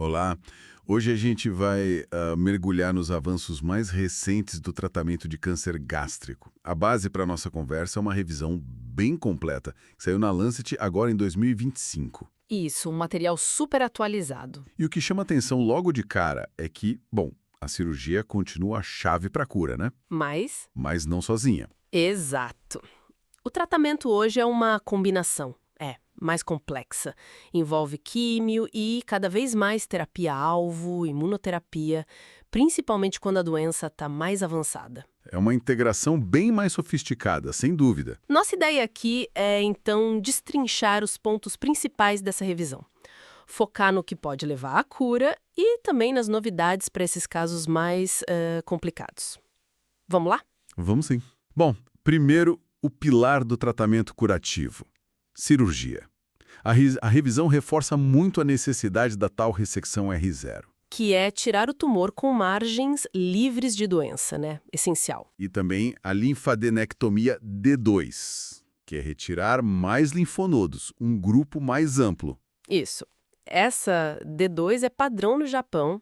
Olá, hoje a gente vai mergulhar nos avanços mais recentes do tratamento de câncer gástrico. A base para a nossa conversa é uma revisão bem completa, que saiu na Lancet agora em 2025. Isso, um material super atualizado. E o que chama atenção logo de cara é que, bom, a cirurgia continua a chave para a cura, né? Mas, Mas não sozinha. exato. O tratamento hoje é uma combinação. Mais complexa. Envolve químio e cada vez mais terapia-alvo, imunoterapia, principalmente quando a doença está mais avançada. É uma integração bem mais sofisticada, sem dúvida. Nossa ideia aqui é, então, destrinchar os pontos principais dessa revisão. Focar no que pode levar à cura e também nas novidades para esses casos mais complicados. Vamos lá? Vamos sim. Bom, primeiro, o pilar do tratamento curativo. Cirurgia. A revisão reforça muito a necessidade da tal ressecção R0. Que é tirar o tumor com margens livres de doença, né? Essencial. E também a linfadenectomia D2, que é retirar mais linfonodos, um grupo mais amplo. Isso. Essa D2 é padrão no Japão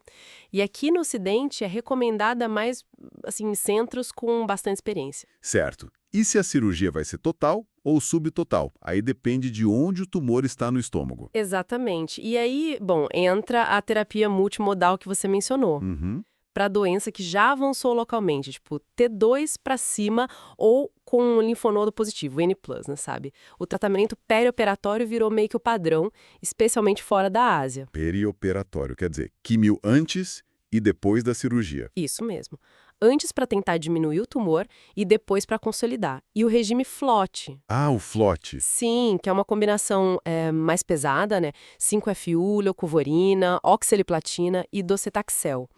e aqui no Ocidente é recomendada mais, assim, em centros com bastante experiência. Certo. E se a cirurgia vai ser total ou subtotal? Aí depende de onde o tumor está no estômago. Exatamente. E aí, bom, entra a terapia multimodal que você mencionou. Uhum. Para doença que já avançou localmente, tipo T2 para cima ou com um linfonodo positivo, N+, né, sabe? O tratamento perioperatório virou meio que o padrão, especialmente fora da Ásia. Perioperatório, quer dizer, químio antes e depois da cirurgia. Isso mesmo. Antes para tentar diminuir o tumor e depois para consolidar. E o regime FLOT. Ah, o flote. Sim, que é uma combinação mais pesada, né? 5-FU, leucovorina, oxaliplatina e docetaxel.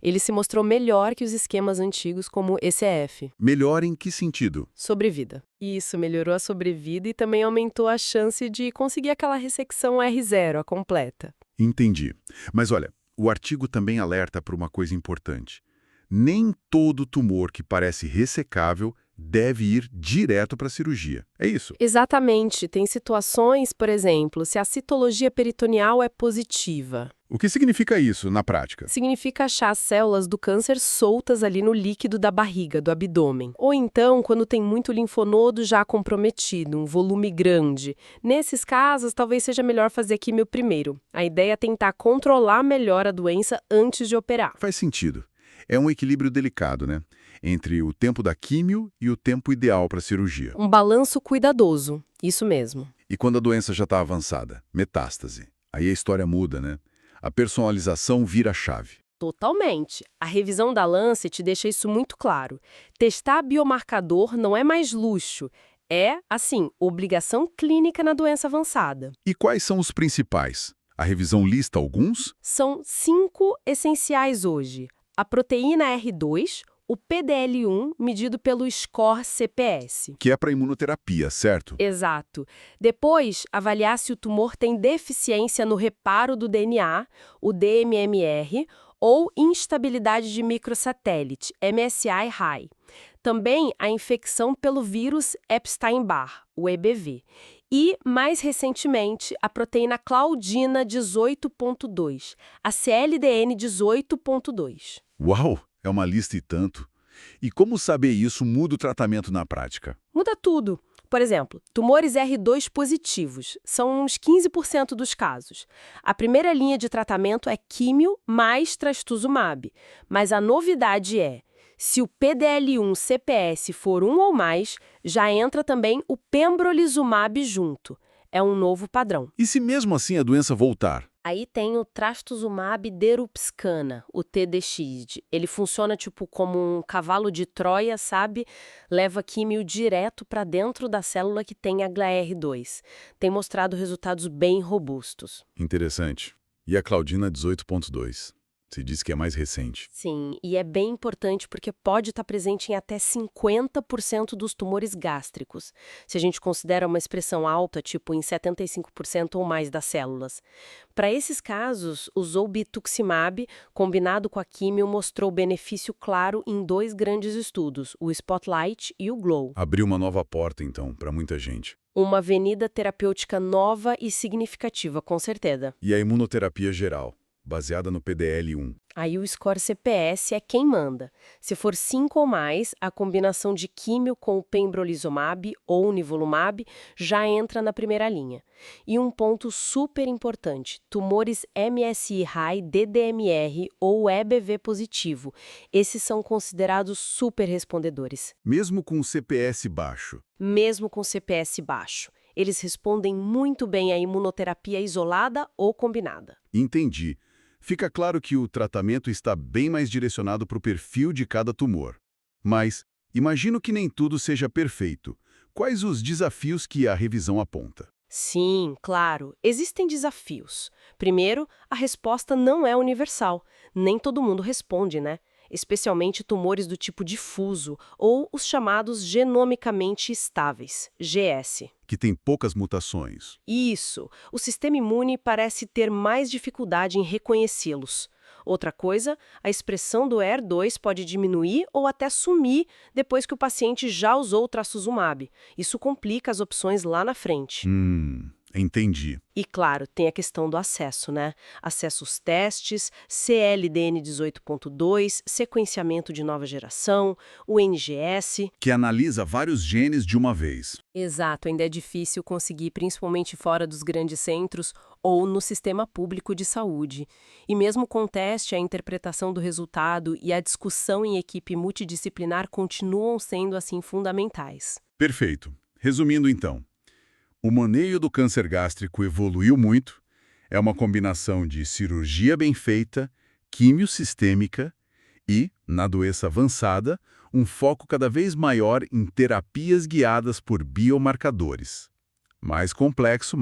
Ele se mostrou melhor que os esquemas antigos como ECF. Melhor em que sentido? Sobrevida. Isso melhorou a sobrevida e também aumentou a chance de conseguir aquela ressecção R0, a completa. Entendi. Mas olha, o artigo também alerta para uma coisa importante. Nem todo tumor que parece ressecável deve ir direto para a cirurgia. É isso? Exatamente. Tem situações, por exemplo, se a citologia peritoneal é positiva. O que significa isso na prática? Significa achar as células do câncer soltas ali no líquido da barriga, do abdômen. Ou então, quando tem muito linfonodo já comprometido, um volume grande. Nesses casos, talvez seja melhor fazer químio primeiro. A ideia é tentar controlar melhor a doença antes de operar. Faz sentido. É um equilíbrio delicado, né? Entre o tempo da químio e o tempo ideal para a cirurgia. Um balanço cuidadoso, isso mesmo. E quando a doença já está avançada? Metástase. Aí a história muda, né? A personalização vira a chave. Totalmente. A revisão da Lancet deixa isso muito claro. Testar biomarcador não é mais luxo. É, assim, obrigação clínica na doença avançada. E quais são os principais? A revisão lista alguns? São 5 essenciais hoje. A proteína R2, o PDL1, medido pelo score CPS. Que é para imunoterapia, certo? Exato. Depois, avaliar se o tumor tem deficiência no reparo do DNA, o DMMR, ou instabilidade de microsatélite, MSI-High. Também a infecção pelo vírus Epstein-Barr, o EBV. E, mais recentemente, a proteína Claudina 18.2, a CLDN 18.2. Uau! É uma lista e tanto. E como saber isso muda o tratamento na prática? Muda tudo. Por exemplo, tumores R2 positivos, são uns 15% dos casos. A primeira linha de tratamento é químio mais trastuzumab, mas a novidade é, se o PDL1 CPS for 1 ou mais, já entra também o pembrolizumab junto. É um novo padrão. E se mesmo assim a doença voltar? Aí tem o trastuzumab deruxcana, o TDX. Ele funciona tipo como um cavalo de Troia, sabe? Leva químio direto para dentro da célula que tem HLA-R2. Tem mostrado resultados bem robustos. Interessante. E a Claudina 18.2? Se diz que é mais recente. Sim, e é bem importante porque pode estar presente em até 50% dos tumores gástricos, se a gente considera uma expressão alta, tipo em 75% ou mais das células. Para esses casos, o zolbetuximab, combinado com a químio, mostrou benefício claro em 2 grandes estudos, o Spotlight e o Glow. Abriu uma nova porta, então, para muita gente. Uma avenida terapêutica nova e significativa, com certeza. E a imunoterapia geral? baseada no PDL-1. Aí o score CPS é quem manda. Se for 5 ou mais, a combinação de químio com o pembrolizumab ou nivolumab já entra na primeira linha. E um ponto super importante, tumores MSI high, DDMR ou EBV positivo. Esses são considerados super respondedores. Mesmo com o CPS baixo. Mesmo com CPS baixo. Eles respondem muito bem à imunoterapia isolada ou combinada. Entendi. Fica claro que o tratamento está bem mais direcionado para o perfil de cada tumor. Mas, imagino que nem tudo seja perfeito. Quais os desafios que a revisão aponta? Sim, claro, existem desafios. Primeiro, a resposta não é universal. Nem todo mundo responde, né? Especialmente tumores do tipo difuso ou os chamados genomicamente estáveis, GS. Que tem poucas mutações. Isso, o sistema imune parece ter mais dificuldade em reconhecê-los. Outra coisa, a expressão do ER2 pode diminuir ou até sumir depois que o paciente já usou o trastuzumab. Isso complica as opções lá na frente. Entendi. E claro, tem a questão do acesso, né? Acesso aos testes, CLDN 18.2, sequenciamento de nova geração, o NGS. Que analisa vários genes de uma vez. Exato, ainda é difícil conseguir, principalmente fora dos grandes centros ou no sistema público de saúde. E mesmo com o teste, a interpretação do resultado e a discussão em equipe multidisciplinar continuam sendo, assim, fundamentais. Perfeito. Resumindo, então. O manejo do câncer gástrico evoluiu muito, é uma combinação de cirurgia bem feita, químio sistêmica e, na doença avançada, um foco cada vez maior em terapias guiadas por biomarcadores. Mais complexo,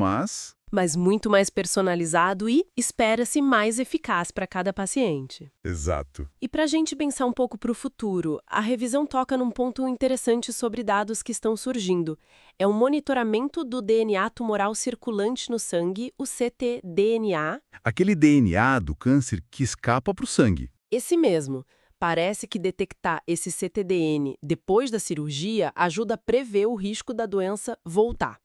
Mas muito mais personalizado e, espera-se, mais eficaz para cada paciente. Exato. E para a gente pensar um pouco para o futuro, a revisão toca num ponto interessante sobre dados que estão surgindo. É o monitoramento do DNA tumoral circulante no sangue, o ctDNA. Aquele DNA do câncer que escapa para o sangue. Esse mesmo. Parece que detectar esse ctDN depois da cirurgia ajuda a prever o risco da doença voltar.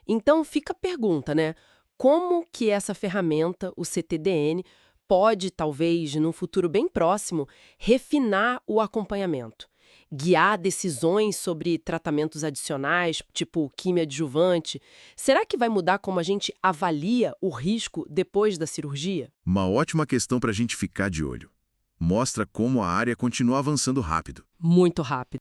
Então fica a pergunta, né? Como que essa ferramenta, o ctDN, pode, talvez, num futuro bem próximo, refinar o acompanhamento? Guiar decisões sobre tratamentos adicionais, tipo quimio adjuvante? Será que vai mudar como a gente avalia o risco depois da cirurgia? Uma ótima questão para a gente ficar de olho. Mostra como a área continua avançando rápido. Muito rápido.